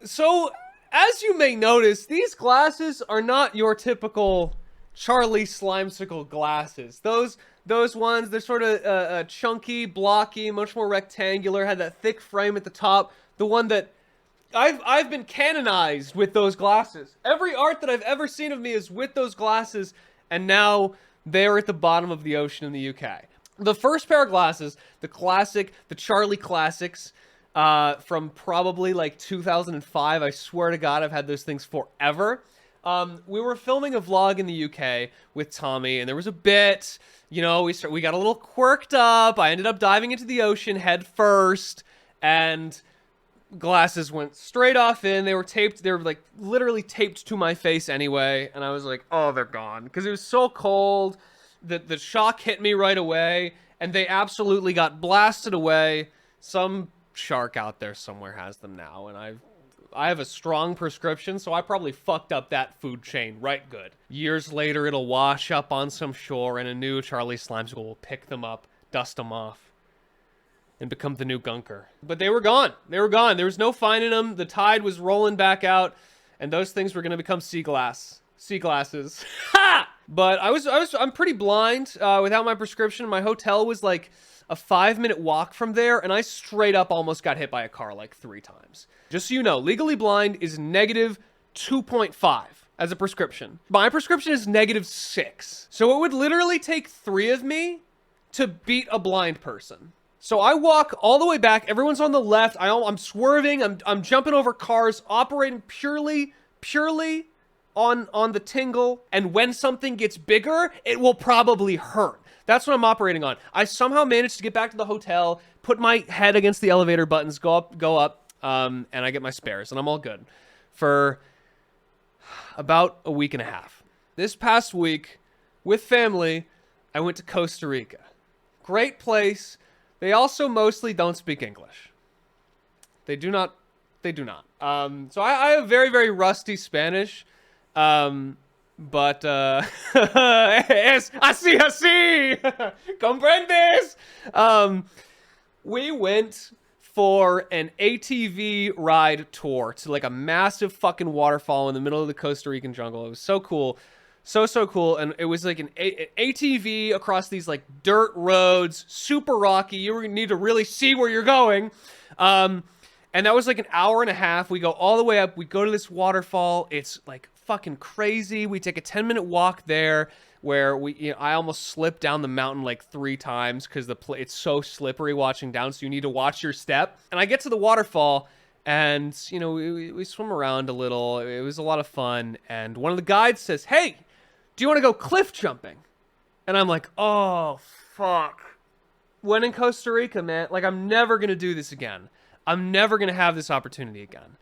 So, as you may notice, these glasses are not your typical Charlie Slimecicle glasses. Those ones, they're sort of chunky, blocky, much more rectangular, had that thick frame at the top. The one that I've been canonized with those glasses. Every art that I've ever seen of me is with those glasses, and now they're at the bottom of the ocean in the UK. The first pair of glasses, the Charlie Classics, from probably like 2005. I swear to God, I've had those things forever. We were filming a vlog in the UK with Tommy, and there was a bit, you know, we got a little quirked up. I ended up diving into the ocean head first, and glasses went straight off in. They were taped. They were like literally taped to my face anyway, and I was like, oh, they're gone, because it was so cold. The shock hit me right away, and they absolutely got blasted away. Some shark out there somewhere has them now, and I have a strong prescription, so I probably fucked up that food chain right good. Years later, it'll wash up on some shore, and a new Charlie Slimecicle will pick them up, dust them off, and become the new Gunker. But they were gone. They were gone. There was no finding them. The tide was rolling back out, and those things were gonna become sea glasses. Ha! But I'm pretty blind without my prescription. My hotel was like a 5-minute walk from there, and I straight up almost got hit by a car like 3 times. Just so you know, legally blind is negative 2.5 as a prescription. My prescription is negative 6. So it would literally take 3 of me to beat a blind person. So I walk all the way back. Everyone's on the left. I'm swerving. I'm jumping over cars, operating purely on the tingle. And when something gets bigger, it will probably hurt. That's what I'm operating on. I somehow managed to get back to the hotel, put my head against the elevator buttons, go up, and I get my spares, and I'm all good for about a week and a half. This past week, with family, I went to Costa Rica. Great place. They also mostly don't speak English. They do not. So I have very, very rusty Spanish. But, es así, comprendes? We went for an ATV ride tour to like a massive fucking waterfall in the middle of the Costa Rican jungle. It was so cool. So cool. And it was like an ATV across these like dirt roads, super rocky. You need to really see where you're going. And that was like an hour and a half. We go all the way up. We go to this waterfall. It's like fucking crazy. We take a 10-minute walk there where I almost slipped down the mountain like 3 times because it's so slippery watching down, so you need to watch your step. And I get to the waterfall, and you know, we swim around a little. It was a lot of fun, and one of the guides says, hey, do you want to go cliff jumping? And I'm like, oh fuck. When in Costa Rica, man, like I'm never gonna do this again. I'm never gonna have this opportunity again.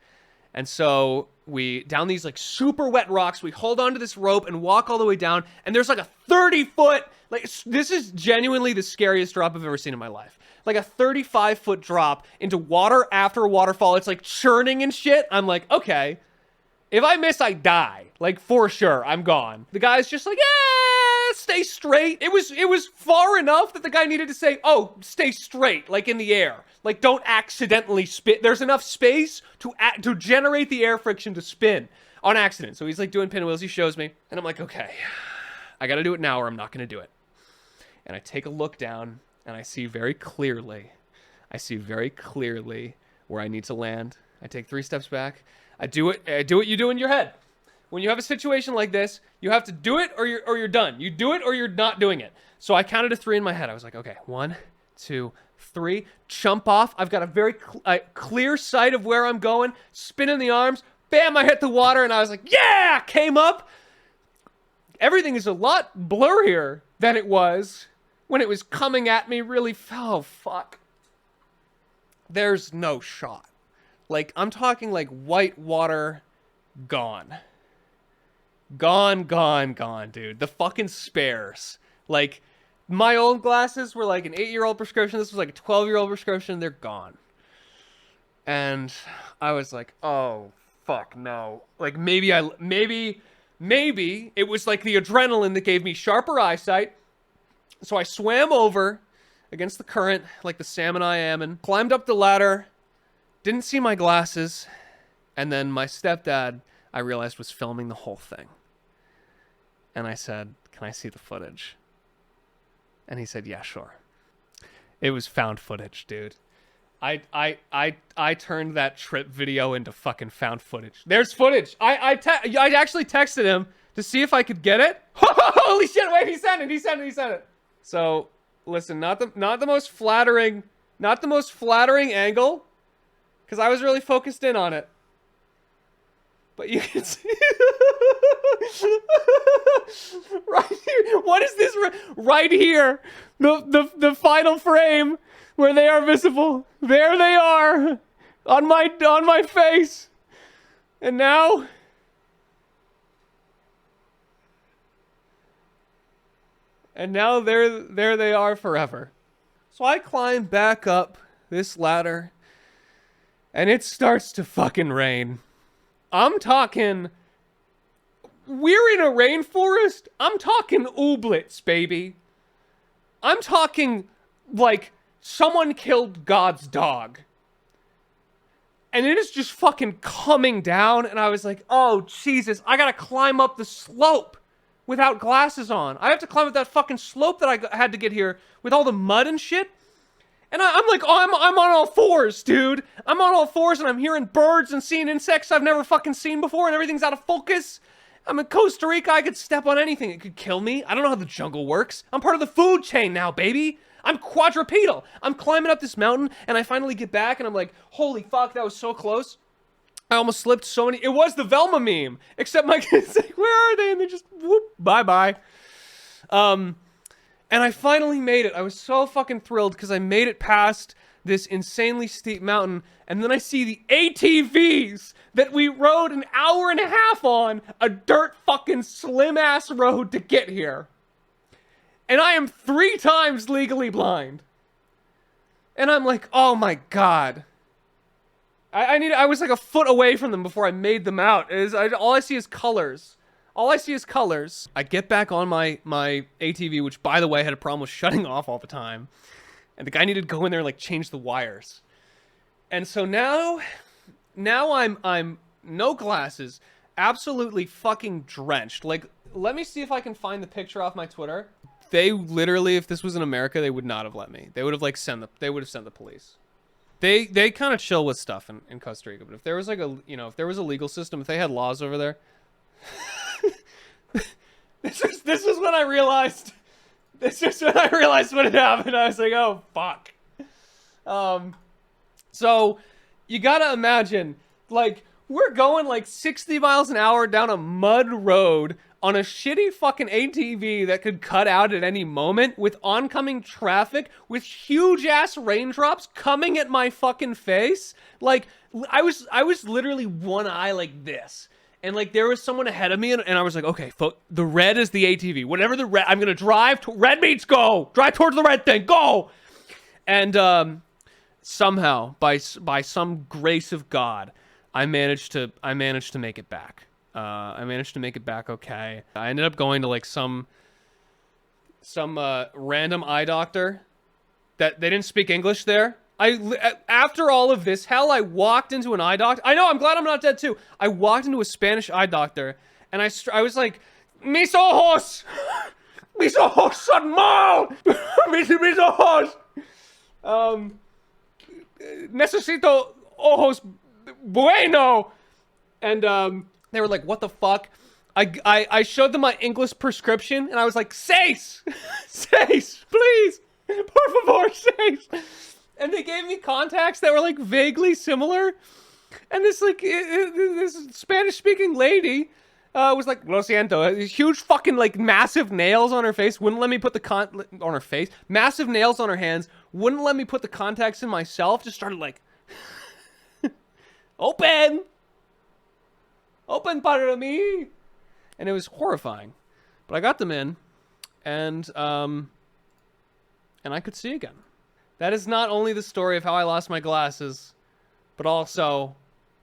And so we, down these like super wet rocks, we hold onto this rope and walk all the way down. And there's like a 30-foot, like this is genuinely the scariest drop I've ever seen in my life. Like a 35-foot drop into water after a waterfall. It's like churning and shit. I'm like, okay, if I miss, I die. Like for sure, I'm gone. The guy's just like, yeah, stay straight. It was far enough that the guy needed to say, oh, stay straight, like in the air. Like, don't accidentally spin. There's enough space to generate the air friction to spin on accident. So he's like doing pinwheels. He shows me. And I'm like, okay, I got to do it now or I'm not going to do it. And I take a look down and I see very clearly where I need to land. I take 3 steps back. I do what you do in your head. When you have a situation like this, you have to do it or you're done. You do it or you're not doing it. So I counted to 3 in my head. I was like, okay, 1, 2, 3, jump off. I've got a very clear sight of where I'm going. Spin in the arms. Bam, I hit the water and I was like, yeah, came up. Everything is a lot blurrier than it was when it was coming at me really. Oh, fuck. There's no shot. Like, I'm talking like white water gone. Gone, dude. The fucking spares. Like, my old glasses were like an 8-year-old prescription. This was like a 12-year-old prescription. They're gone. And I was like, oh, fuck, no. Like, maybe it was like the adrenaline that gave me sharper eyesight. So I swam over against the current, like the salmon I am, and climbed up the ladder. Didn't see my glasses. And then my stepdad, I realized, was filming the whole thing. And I said, "Can I see the footage?" And he said, "Yeah, sure." It was found footage, dude. I turned that trip video into fucking found footage. There's footage. I actually texted him to see if I could get it. Holy shit! Wait, he sent it. So, listen, not the most flattering angle, because I was really focused in on it. But you can see right here. What is this? Right here, the final frame where they are visible. There they are on my face, and now there they are forever. So I climb back up this ladder, and it starts to fucking rain. I'm talking, we're in a rainforest. I'm talking ooblets, baby. I'm talking like someone killed God's dog. And it is just fucking coming down, and I was like, oh, Jesus, I gotta climb up the slope without glasses on. I have to climb up that fucking slope that I had to get here with all the mud and shit. And I'm like, oh, I'm on all fours, dude. I'm on all fours, and I'm hearing birds and seeing insects I've never fucking seen before, and everything's out of focus. I'm in Costa Rica. I could step on anything. It could kill me. I don't know how the jungle works. I'm part of the food chain now, baby. I'm quadrupedal. I'm climbing up this mountain, and I finally get back, and I'm like, holy fuck, that was so close. I almost slipped so many. It was the Velma meme, except my kids like, where are they? And they just, whoop, bye-bye. And I finally made it. I was so fucking thrilled because I made it past this insanely steep mountain. And then I see the ATVs that we rode an hour and a half on a dirt fucking slim ass road to get here. And I am 3 times legally blind. And I'm like, oh my God. I was like a foot away from them before I made them out. All I see is colors. All I see is colors. I get back on my ATV, which, by the way, had a problem with shutting off all the time. And the guy needed to go in there and, like, change the wires. And so now I'm no glasses, absolutely fucking drenched. Like, let me see if I can find the picture off my Twitter. They literally, if this was in America, they would not have let me. They would have, like, sent the police. They kind of chill with stuff in Costa Rica. But if there was, like, if there was a legal system, if they had laws over there... This is when I realized. This is when I realized what had happened. I was like, oh fuck. So you gotta imagine, like, we're going like 60 miles an hour down a mud road on a shitty fucking ATV that could cut out at any moment with oncoming traffic with huge ass raindrops coming at my fucking face. Like, I was literally one eye like this. And, like, there was someone ahead of me, and I was like, okay, the red is the ATV. Whatever the red, I'm going to drive. Red means go. Drive towards the red thing. Go. And somehow, by some grace of God, I managed to make it back. I managed to make it back okay. I ended up going to, like, some random eye doctor that they didn't speak English there. After all of this hell, I walked into an eye doctor. I know, I'm glad I'm not dead too. I walked into a Spanish eye doctor, and I was like, mis ojos, son mal, mis ojos, necesito ojos bueno, and they were like, what the fuck? I showed them my English prescription, and I was like, seis, please, por favor, seis. And they gave me contacts that were, like, vaguely similar. And this, like, this Spanish-speaking lady was like, lo siento. Huge fucking, like, massive nails on her face. Wouldn't let me put the on her face. Massive nails on her hands. Wouldn't let me put the contacts in myself. Just started, like, open para mí. And it was horrifying. But I got them in. And I could see again. That is not only the story of how I lost my glasses, but also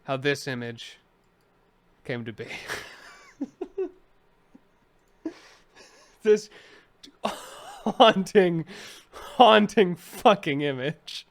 how this image came to be. This haunting fucking image.